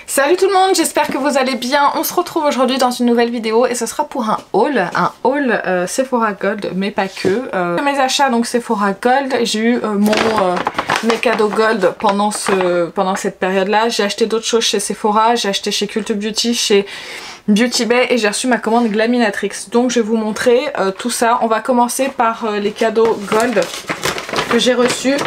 Salut tout le monde, j'espère que vous allez bien. On se retrouve aujourd'hui dans une nouvelle vidéo et ce sera pour un haul Sephora Gold, mais pas que. Mes achats donc Sephora Gold, j'ai eu mes cadeaux Gold pendant cette période là. J'ai acheté d'autres choses chez Sephora, j'ai acheté chez Cult Beauty, chez Beauty Bay et j'ai reçu ma commande Glaminatrix. Donc je vais vous montrer tout ça. On va commencer par les cadeaux Gold que j'ai reçus.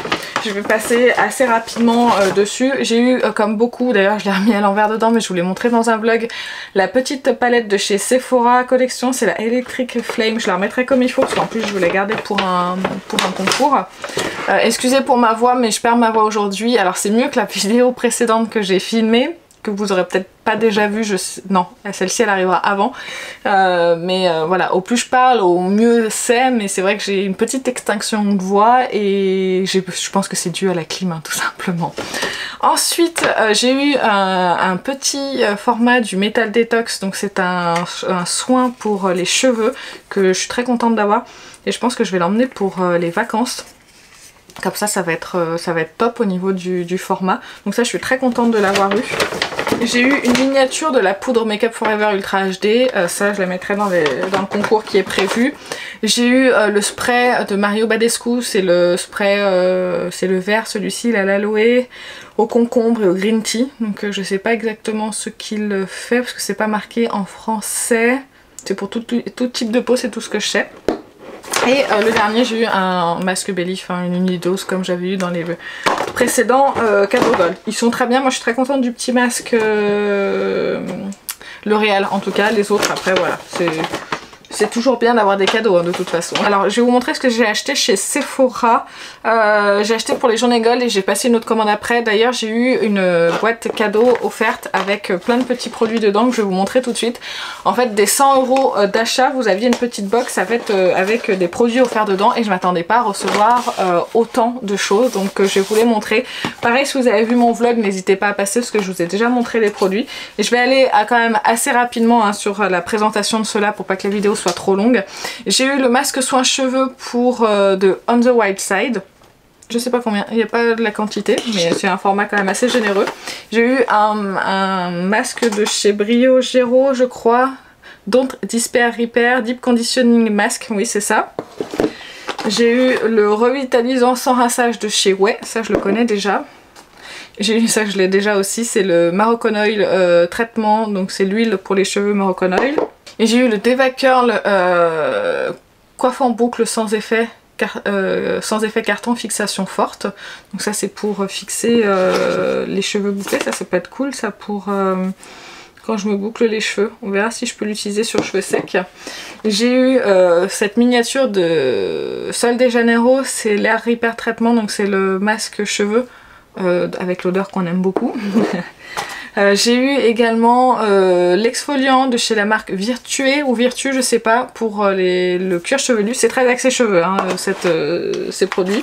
Je vais passer assez rapidement dessus. J'ai eu comme beaucoup, d'ailleurs je l'ai remis à l'envers dedans mais je vous l'ai montré dans un vlog, la petite palette de chez Sephora Collection, c'est la Electric Flame. Je la remettrai comme il faut parce qu'en plus je voulais garder pour un concours. Excusez pour ma voix mais je perds ma voix aujourd'hui. Alors c'est mieux que la vidéo précédente que j'ai filmée, que vous aurez peut-être pas déjà vu, non, celle-ci elle arrivera avant, voilà, au plus je parle au mieux c'est, mais c'est vrai que j'ai une petite extinction de voix et je pense que c'est dû à la clim hein, tout simplement. Ensuite j'ai eu un petit format du Metal Detox, donc c'est un soin pour les cheveux que je suis très contente d'avoir et je pense que je vais l'emmener pour les vacances. Comme ça va être top au niveau du format. Donc ça je suis très contente de l'avoir eu. J'ai eu une miniature de la poudre Make Up Forever Ultra HD. Ça je la mettrai dans le concours qui est prévu. J'ai eu le spray de Mario Badescu. C'est le spray, c'est le vert celui-ci. Il a l'aloe au concombre et au green tea. Donc je sais pas exactement ce qu'il fait parce que c'est pas marqué en français. C'est pour tout type de peau, c'est tout ce que je sais. Et le dernier j'ai eu un masque Belif, hein, une unidose comme j'avais eu dans les précédents cadeaux Gold. Ils sont très bien, moi je suis très contente du petit masque L'Oréal en tout cas, les autres après voilà, c'est toujours bien d'avoir des cadeaux hein, de toute façon. Alors je vais vous montrer ce que j'ai acheté chez Sephora. J'ai acheté pour les journées Gold et j'ai passé une autre commande après. D'ailleurs j'ai eu une boîte cadeau offerte avec plein de petits produits dedans que je vais vous montrer tout de suite. En fait des 100 € d'achat vous aviez une petite box avec des produits offerts dedans et je m'attendais pas à recevoir autant de choses, donc je vais vous les montrer. Pareil, si vous avez vu mon vlog n'hésitez pas à passer parce que je vous ai déjà montré les produits et je vais aller quand même assez rapidement hein, sur la présentation de cela pour pas que la vidéo soit trop longue. J'ai eu le masque soin cheveux pour de On the Wild Side. Je sais pas combien, il n'y a pas de la quantité, mais c'est un format quand même assez généreux. J'ai eu un masque de chez Brio Gero, je crois. Don't Despair Repair Deep Conditioning Mask, oui c'est ça. J'ai eu le revitalisant sans rinçage de chez Way, ça je le connais déjà. J'ai eu ça, je l'ai déjà aussi, c'est le Moroccan Oil traitement, donc c'est l'huile pour les cheveux Moroccan Oil. Et j'ai eu le Deva Curl coiffe en boucle sans effet carton fixation forte. Donc ça c'est pour fixer les cheveux bouclés, ça peut être cool ça pour quand je me boucle les cheveux. On verra si je peux l'utiliser sur cheveux secs. J'ai eu cette miniature de Sol de Janeiro, c'est l'air Repair traitement, donc c'est le masque cheveux avec l'odeur qu'on aime beaucoup. J'ai eu également l'exfoliant de chez la marque Virtue ou Virtue, je sais pas, pour le cuir chevelu. C'est très axé cheveux hein, ces produits.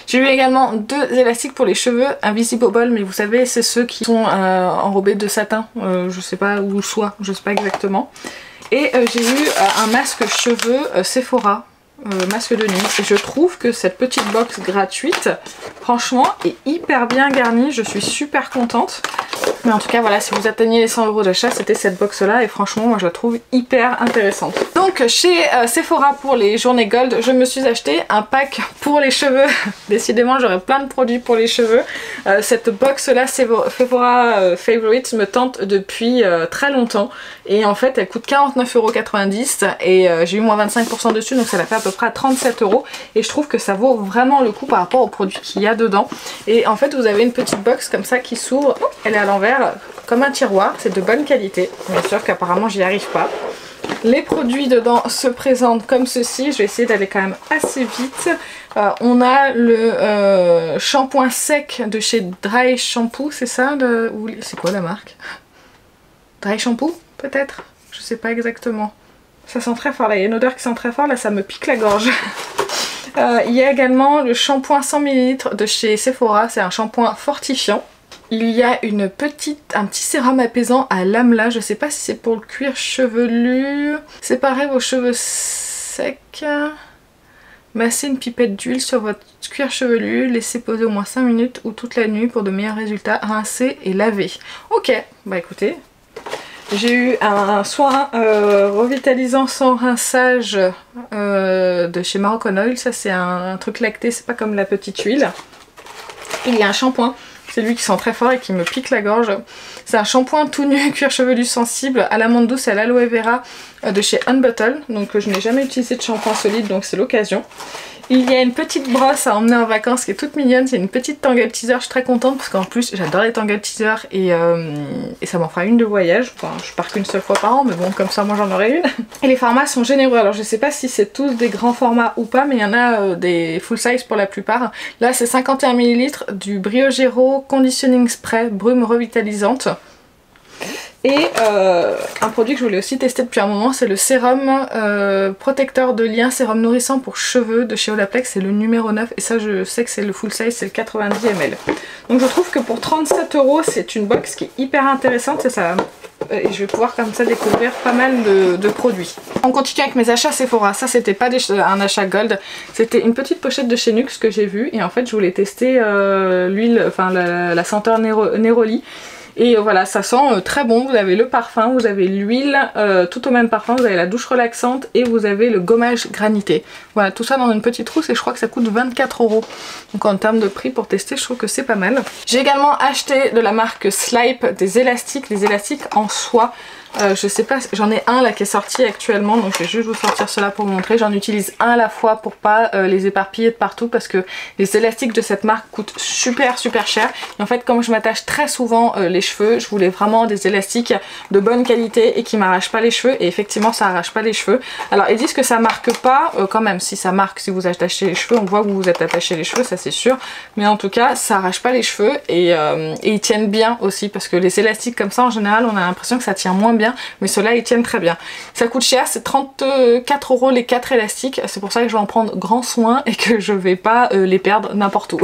J'ai eu également deux élastiques pour les cheveux Invisible Ball, mais vous savez c'est ceux qui sont enrobés de satin, je sais pas, ou soie, je sais pas exactement. Et j'ai eu un masque cheveux Sephora. Masque de nuit et je trouve que cette petite box gratuite franchement est hyper bien garnie, je suis super contente. Mais en tout cas voilà, si vous atteignez les 100 € d'achat, c'était cette box là et franchement moi je la trouve hyper intéressante. Donc chez Sephora pour les journées Gold, je me suis acheté un pack pour les cheveux. Décidément j'aurai plein de produits pour les cheveux. Cette box là Sephora Favorites me tente depuis très longtemps et en fait elle coûte 49,90 € et j'ai eu moins 25% dessus, donc ça l'a fait à peu près à 37 € et je trouve que ça vaut vraiment le coup par rapport aux produits qu'il y a dedans. Et en fait vous avez une petite box comme ça qui s'ouvre, elle est à l'envers comme un tiroir, c'est de bonne qualité, bien sûr qu'apparemment j'y arrive pas. Les produits dedans se présentent comme ceci, je vais essayer d'aller quand même assez vite. On a le shampoing sec de chez Dry Shampoo, c'est ça? C'est quoi la marque? Dry Shampoo peut-être? Je sais pas exactement. Ça sent très fort là, il y a une odeur qui sent très fort là, ça me pique la gorge. Il y a également le shampoing 100 ml de chez Sephora, c'est un shampoing fortifiant. Il y a un petit sérum apaisant à l'amla, je sais pas si c'est pour le cuir chevelu. Séparez vos cheveux secs Massez une pipette d'huile sur votre cuir chevelu, laissez poser au moins 5 minutes ou toute la nuit pour de meilleurs résultats, rincez et lavez. Ok, bah écoutez, j'ai eu un soin revitalisant sans rinçage de chez Moroccan Oil, ça c'est un truc lacté, c'est pas comme la petite huile. Il y a un shampoing, c'est lui qui sent très fort et qui me pique la gorge. C'est un shampoing tout nu, cuir chevelu sensible, à l'amande douce et à l'aloe vera de chez Unbottle. Donc je n'ai jamais utilisé de shampoing solide, donc c'est l'occasion. Il y a une petite brosse à emmener en vacances qui est toute mignonne, c'est une petite tangle teaser, je suis très contente parce qu'en plus j'adore les tangle teasers et ça m'en fera une de voyage. Enfin, je pars qu'une seule fois par an, mais bon, comme ça moi j'en aurai une. Et les formats sont généreux, alors je sais pas si c'est tous des grands formats ou pas, mais il y en a des full size pour la plupart. Là c'est 51 ml du Briogero Conditioning Spray brume revitalisante. Et un produit que je voulais aussi tester depuis un moment, c'est le sérum protecteur de lien, sérum nourrissant pour cheveux de chez Olaplex, c'est le numéro 9 et ça je sais que c'est le full size, c'est le 90 ml. Donc je trouve que pour 37 € c'est une box qui est hyper intéressante et et je vais pouvoir comme ça découvrir pas mal de produits. On continue avec mes achats Sephora, ça c'était pas un achat gold, c'était une petite pochette de chez Nux que j'ai vue et en fait je voulais tester l'huile, enfin la senteur Neroli. Et voilà, ça sent très bon, vous avez le parfum, vous avez l'huile, tout au même parfum, vous avez la douche relaxante et vous avez le gommage granité. Voilà, tout ça dans une petite trousse et je crois que ça coûte 24 €. Donc en termes de prix pour tester, je trouve que c'est pas mal. J'ai également acheté de la marque Slipe des élastiques en soie. Je sais pas, j'en ai un là qui est sorti actuellement, donc je vais juste vous sortir cela pour vous montrer. J'en utilise un à la fois pour pas les éparpiller de partout parce que les élastiques de cette marque coûtent super cher. Et en fait comme je m'attache très souvent les cheveux, je voulais vraiment des élastiques de bonne qualité et qui m'arrachent pas les cheveux, et effectivement ça arrache pas les cheveux. Alors ils disent que ça marque pas, quand même si ça marque si vous attachez les cheveux, on voit que vous vous êtes attaché les cheveux, ça c'est sûr. Mais en tout cas ça arrache pas les cheveux et ils tiennent bien aussi parce que les élastiques comme ça en général on a l'impression que ça tient moins bien. Mais ceux-là ils tiennent très bien. Ça coûte cher, c'est 34 € les 4 élastiques. C'est pour ça que je vais en prendre grand soin et que je vais pas les perdre n'importe où.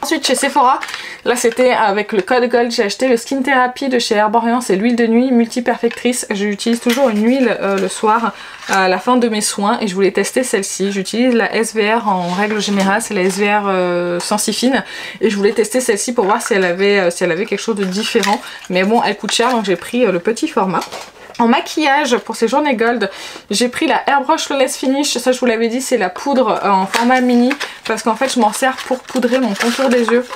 Ensuite chez Sephora, là c'était avec le code Gold, j'ai acheté le Skin Therapy de chez Herborian, c'est l'huile de nuit multi-perfectrice. J'utilise toujours une huile le soir à la fin de mes soins et je voulais tester celle-ci. J'utilise la SVR en règle générale, c'est la SVR Sensifine et je voulais tester celle-ci pour voir si elle avait quelque chose de différent. Mais bon, elle coûte cher donc j'ai pris le petit format. En maquillage, pour ces journées gold, j'ai pris la Airbrush Flawless Finish, ça je vous l'avais dit, c'est la poudre en format mini, parce qu'en fait je m'en sers pour poudrer mon contour des yeux.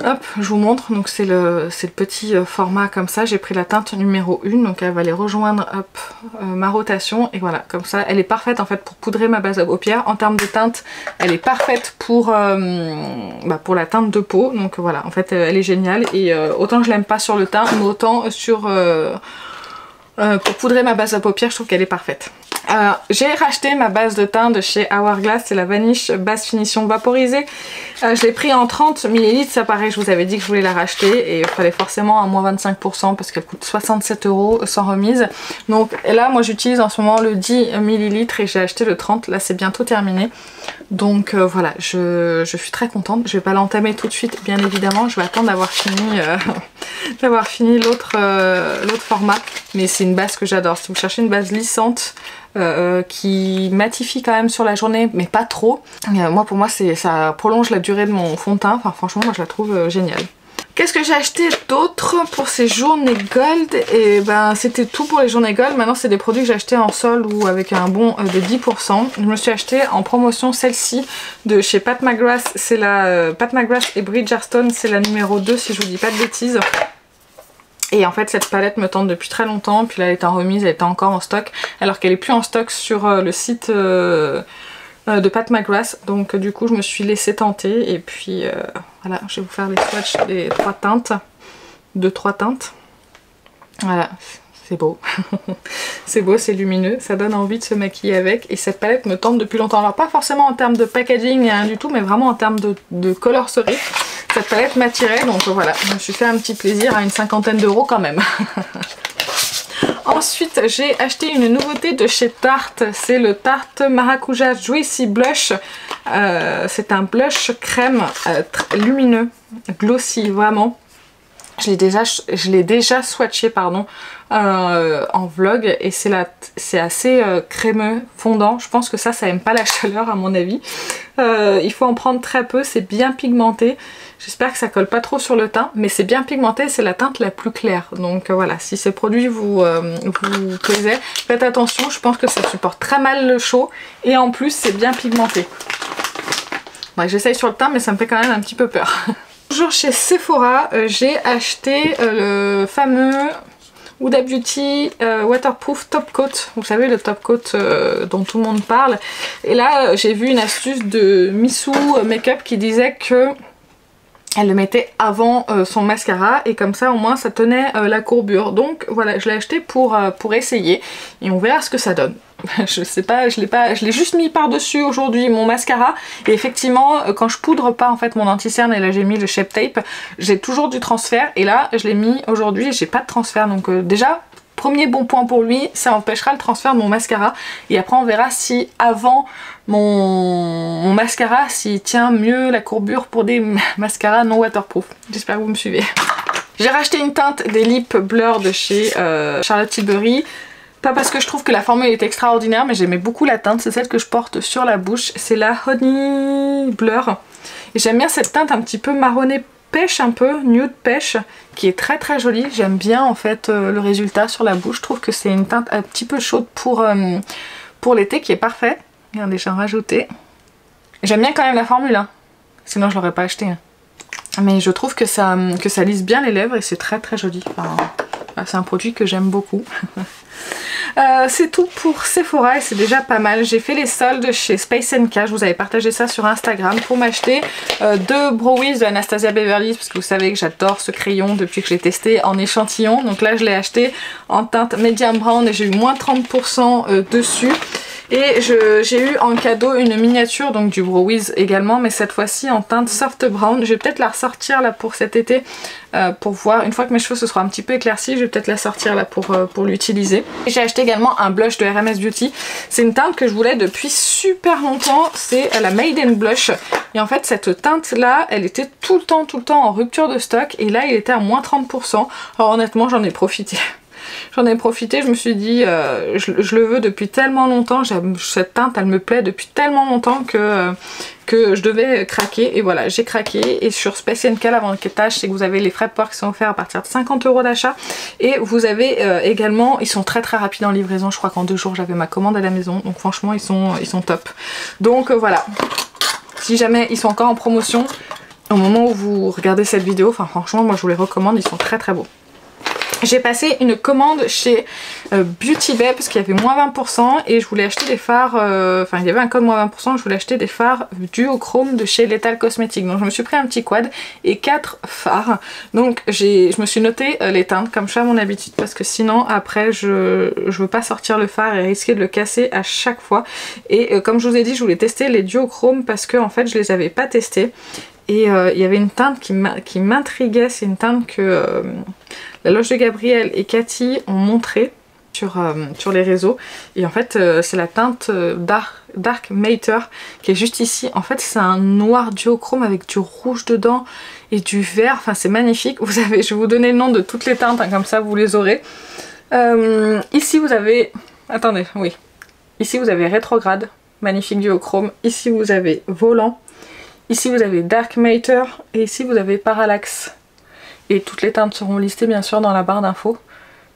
Hop, je vous montre, donc c'est le petit format comme ça, j'ai pris la teinte numéro 1, donc elle va aller rejoindre hop, ma rotation, et voilà, comme ça, elle est parfaite en fait pour poudrer ma base à paupières. En termes de teinte, elle est parfaite pour la teinte de peau, donc voilà, en fait elle est géniale, et autant je l'aime pas sur le teint, mais autant pour poudrer ma base à paupières, je trouve qu'elle est parfaite. J'ai racheté ma base de teint de chez Hourglass, c'est la Vanish Basse Finition Vaporisée. Je l'ai pris en 30 ml, ça pareil, je vous avais dit que je voulais la racheter et il fallait forcément à moins 25% parce qu'elle coûte 67 € sans remise. Donc là, moi j'utilise en ce moment le 10 ml et j'ai acheté le 30, là c'est bientôt terminé. Donc voilà, je suis très contente. Je vais pas l'entamer tout de suite, bien évidemment, je vais attendre d'avoir fini l'autre format. Mais c'est une base que j'adore, si vous cherchez une base lissante, qui matifie quand même sur la journée mais pas trop, pour moi ça prolonge la durée de mon fond de teint, enfin franchement moi je la trouve géniale. Qu'est-ce que j'ai acheté d'autre pour ces journées gold? Et ben c'était tout pour les journées gold. Maintenant c'est des produits que j'ai achetés en solde ou avec un bon de 10%. Je me suis acheté en promotion celle-ci de chez Pat McGrath, c'est la Pat McGrath et Bridgerton, c'est la numéro 2 si je vous dis pas de bêtises. Et en fait cette palette me tente depuis très longtemps, puis là elle est en remise, elle était encore en stock, alors qu'elle est plus en stock sur le site de Pat McGrath, donc du coup je me suis laissée tenter, et puis voilà, je vais vous faire les swatchs des 3 teintes, de 3 teintes, voilà. C'est beau, c'est beau, c'est lumineux, ça donne envie de se maquiller avec, et cette palette me tente depuis longtemps. Alors pas forcément en termes de packaging ni rien du tout, mais vraiment en termes de colorserie. Cette palette m'attirait, donc voilà, je me suis fait un petit plaisir à une 50aine d'euros quand même. Ensuite, j'ai acheté une nouveauté de chez Tarte, c'est le Tarte Maracuja Juicy Blush. C'est un blush crème lumineux, glossy vraiment. Je l'ai déjà swatché pardon, en vlog et c'est assez crémeux, fondant. Je pense que ça aime pas la chaleur à mon avis. Il faut en prendre très peu, c'est bien pigmenté. J'espère que ça colle pas trop sur le teint, mais c'est bien pigmenté, c'est la teinte la plus claire. Donc voilà, si ces produits vous plaisaient, faites attention, je pense que ça supporte très mal le chaud et en plus c'est bien pigmenté. Ouais, j'essaye sur le teint mais ça me fait quand même un petit peu peur. Toujours chez Sephora, j'ai acheté le fameux Huda Beauty Waterproof Top Coat. Vous savez, le top coat dont tout le monde parle. Et là, j'ai vu une astuce de Missou Makeup qui disait que elle le mettait avant son mascara et comme ça au moins ça tenait la courbure. Donc voilà, je l'ai acheté pour essayer et on verra ce que ça donne. Je sais pas, je l'ai juste mis par dessus aujourd'hui mon mascara et effectivement quand je poudre pas en fait mon anti-cerne et là j'ai mis le Shape Tape, j'ai toujours du transfert et là je l'ai mis aujourd'hui et j'ai pas de transfert donc déjà premier bon point pour lui, ça empêchera le transfert de mon mascara et après on verra si avant mon mascara s'il tient mieux la courbure pour des mascaras non waterproof. J'espère que vous me suivez. J'ai racheté une teinte des Lip Blur de chez Charlotte Tilbury. Pas parce que je trouve que la formule est extraordinaire, mais j'aimais beaucoup la teinte, c'est celle que je porte sur la bouche. C'est la Honey Blur. Et j'aime bien cette teinte un petit peu marronné pêche, un peu nude pêche, qui est très très jolie. J'aime bien en fait le résultat sur la bouche. Je trouve que c'est une teinte un petit peu chaude pour l'été qui est parfait. Regardez, j'ai rajouté. J'aime bien quand même la formule, hein. Sinon je l'aurais pas acheté. Hein. Mais je trouve que ça lisse bien les lèvres et c'est très très joli. Enfin, c'est un produit que j'aime beaucoup. C'est tout pour Sephora et c'est déjà pas mal. J'ai fait les soldes chez Space NK, je vous avais partagé ça sur Instagram pour m'acheter deux Brow Wiz de Anastasia Beverly Hills parce que vous savez que j'adore ce crayon depuis que je l'ai testé en échantillon. Donc là je l'ai acheté en teinte medium brown et j'ai eu moins 30% dessus. Et j'ai eu en cadeau une miniature donc du Brow Wiz également, mais cette fois-ci en teinte soft brown. Je vais peut-être la ressortir là pour cet été pour voir, une fois que mes cheveux se seront un petit peu éclaircis, je vais peut-être la sortir là pour l'utiliser. J'ai acheté également un blush de RMS Beauty. C'est une teinte que je voulais depuis super longtemps, c'est la Maiden Blush. Et en fait cette teinte là, elle était tout le temps en rupture de stock et là il était à moins 30%. Alors honnêtement j'en ai profité. J'en ai profité, je me suis dit, je le veux depuis tellement longtemps, cette teinte elle me plaît depuis tellement longtemps que je devais craquer. Et voilà, j'ai craqué. Et sur Space NK, l'avantage c'est que vous avez les frais de port qui sont offerts à partir de 50 € d'achat. Et vous avez également, ils sont très rapides en livraison, je crois qu'en 2 jours j'avais ma commande à la maison. Donc franchement ils sont top. Donc voilà, si jamais ils sont encore en promotion, au moment où vous regardez cette vidéo, enfin franchement moi je vous les recommande, ils sont très beaux. J'ai passé une commande chez Beauty Bay parce qu'il y avait moins 20% et je voulais acheter des fards, enfin il y avait un code moins 20%, je voulais acheter des fards duochrome de chez Lethal Cosmetics. Donc je me suis pris un petit quad et 4 fards. Donc je me suis noté les teintes comme je fais à mon habitude parce que sinon après je veux pas sortir le fard et risquer de le casser à chaque fois. Et comme je vous ai dit, je voulais tester les duochrome parce que en fait je les avais pas testés. Et il y avait une teinte qui m'intriguait, c'est une teinte que la Loge de Gabriel et Cathy ont montré sur les réseaux. Et en fait c'est la teinte Dark Matter qui est juste ici. En fait c'est un noir duochrome avec du rouge dedans et du vert, enfin c'est magnifique. Je vais vous donner le nom de toutes les teintes, hein, comme ça vous les aurez. Ici vous avez, attendez, oui. Ici vous avez Rétrograde, magnifique duochrome. Ici vous avez Volant. Ici vous avez Dark Matter et ici vous avez Parallax. Et toutes les teintes seront listées bien sûr dans la barre d'infos.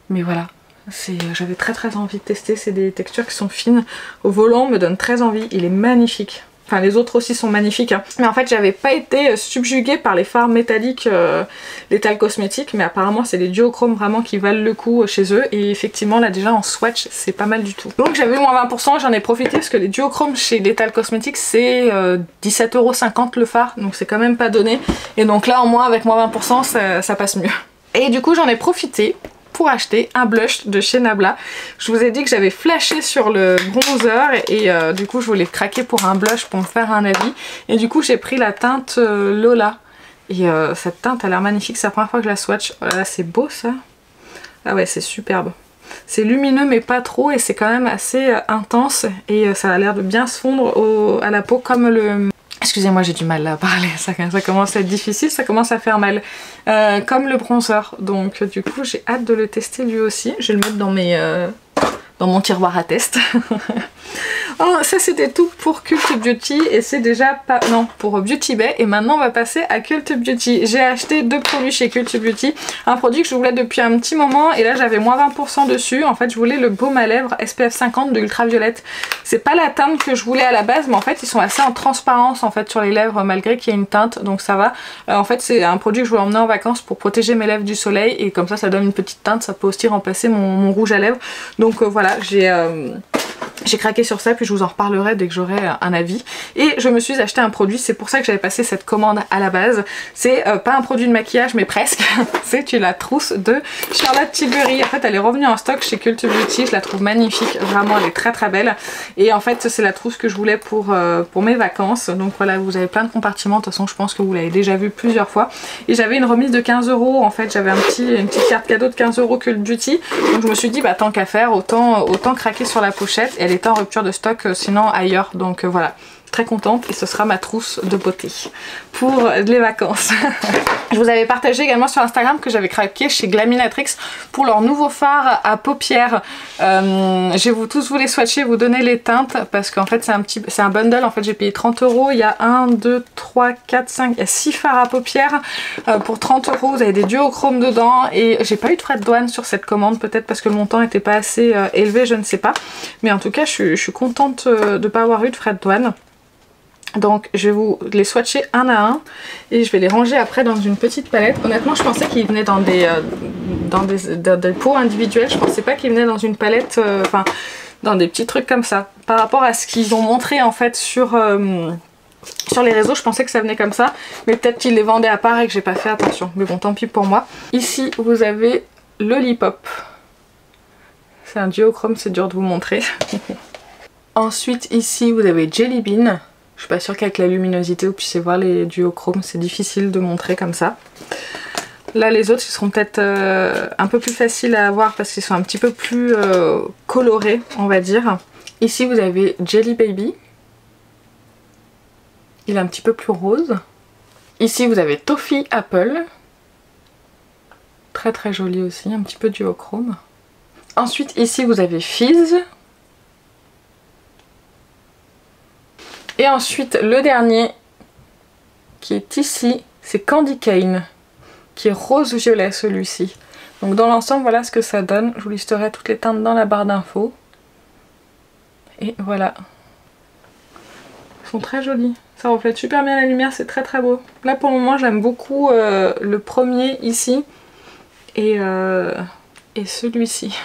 Mais voilà, j'avais très envie de tester, c'est des textures qui sont fines. Au Volant me donne très envie, il est magnifique. Enfin les autres aussi sont magnifiques. Hein. Mais en fait j'avais pas été subjuguée par les fards métalliques Lethal Cosmetics. Mais apparemment c'est les duochromes vraiment qui valent le coup chez eux. Et effectivement là déjà en swatch c'est pas mal du tout. Donc j'avais eu moins 20%, j'en ai profité parce que les duochromes chez Lethal Cosmetics c'est 17,50 € le fard. Donc c'est quand même pas donné. Et donc là au moins avec moins 20% ça passe mieux. Et du coup j'en ai profité pour acheter un blush de chez Nabla. Je vous ai dit que j'avais flashé sur le bronzer et du coup je voulais craquer pour un blush pour me faire un avis. Et du coup j'ai pris la teinte Lola. Et cette teinte a l'air magnifique, c'est la première fois que je la swatch. Oh là là, c'est beau ça. Ah ouais, c'est superbe. C'est lumineux mais pas trop et c'est quand même assez intense et ça a l'air de bien se fondre à la peau comme Excusez-moi, j'ai du mal à parler, ça commence à être difficile, ça commence à faire mal. Comme le bronzer, donc du coup j'ai hâte de le tester lui aussi. Je vais le mettre dans mon tiroir à test. Oh, ça c'était tout pour Cult Beauty et c'est déjà pas... Non, pour Beauty Bay, et maintenant on va passer à Cult Beauty. J'ai acheté 2 produits chez Cult Beauty, un produit que je voulais depuis un petit moment et là j'avais moins 20% dessus. En fait je voulais le baume à lèvres SPF 50 de Ultraviolette. C'est pas la teinte que je voulais à la base, mais en fait ils sont assez en transparence en fait sur les lèvres malgré qu'il y ait une teinte, donc ça va. En fait c'est un produit que je voulais emmener en vacances pour protéger mes lèvres du soleil et comme ça donne une petite teinte, ça peut aussi remplacer mon rouge à lèvres. Donc voilà, j'ai craqué sur ça, puis je vous en reparlerai dès que j'aurai un avis. Et je me suis acheté un produit, c'est pour ça que j'avais passé cette commande à la base. C'est pas un produit de maquillage, mais presque. C'est la trousse de Charlotte Tilbury. En fait, elle est revenue en stock chez Cult Beauty. Je la trouve magnifique, vraiment, elle est très très belle. Et en fait, c'est la trousse que je voulais pour mes vacances. Donc voilà, vous avez plein de compartiments. De toute façon, je pense que vous l'avez déjà vu plusieurs fois. Et j'avais une remise de 15 €. En fait, j'avais une petite carte cadeau de 15 € Cult Beauty. Donc je me suis dit, bah tant qu'à faire, autant craquer sur la pochette. Et elle était en rupture de stock sinon ailleurs, donc voilà, très contente et ce sera ma trousse de beauté pour les vacances. Je vous avais partagé également sur Instagram que j'avais craqué chez Glaminatrix pour leur nouveau fard à paupières. Je vais tous vous les swatcher, vous donner les teintes parce qu'en fait c'est un bundle. En fait j'ai payé 30 €, il y a 1, 2, 3, 4, 5, il y a 6 fards à paupières pour 30 €. Vous avez des duochromes dedans et j'ai pas eu de frais de douane sur cette commande, peut-être parce que le montant n'était pas assez élevé, je ne sais pas, mais en tout cas je suis contente de ne pas avoir eu de frais de douane. Donc je vais vous les swatcher un à un et je vais les ranger après dans une petite palette. Honnêtement je pensais qu'ils venaient dans des pots individuels, je pensais pas qu'ils venaient dans une palette, enfin dans des petits trucs comme ça. Par rapport à ce qu'ils ont montré en fait sur les réseaux, je pensais que ça venait comme ça, mais peut-être qu'ils les vendaient à part et que j'ai pas fait attention. Mais bon, tant pis pour moi. Ici vous avez Lollipop. C'est un duochrome, c'est dur de vous montrer. Ensuite ici vous avez Jelly Bean. Je suis pas sûre qu'avec la luminosité vous puissiez voir les duochromes, c'est difficile de montrer comme ça. Là les autres ils seront peut-être un peu plus faciles à avoir parce qu'ils sont un petit peu plus colorés on va dire. Ici vous avez Jelly Baby. Il est un petit peu plus rose. Ici vous avez Toffee Apple. Très très joli aussi, un petit peu duochrome. Ensuite ici vous avez Fizz. Et ensuite le dernier qui est ici, c'est Candy Cane, qui est rose-violet celui-ci. Donc dans l'ensemble voilà ce que ça donne. Je vous listerai toutes les teintes dans la barre d'infos. Et voilà. Ils sont très jolis. Ça reflète super bien la lumière, c'est très très beau. Là pour le moment j'aime beaucoup le premier ici et celui-ci.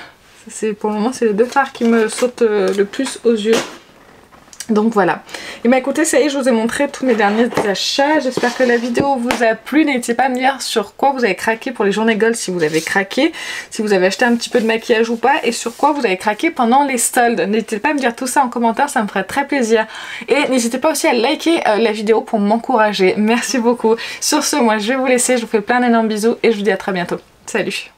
Pour le moment c'est les deux fards qui me sautent le plus aux yeux. Donc voilà. Et bah écoutez, ça y est, je vous ai montré tous mes derniers achats. J'espère que la vidéo vous a plu. N'hésitez pas à me dire sur quoi vous avez craqué pour les journées gold, si vous avez craqué, si vous avez acheté un petit peu de maquillage ou pas, et sur quoi vous avez craqué pendant les soldes. N'hésitez pas à me dire tout ça en commentaire, ça me ferait très plaisir. Et n'hésitez pas aussi à liker la vidéo pour m'encourager. Merci beaucoup. Sur ce, moi je vais vous laisser, je vous fais plein d'énormes bisous et je vous dis à très bientôt. Salut!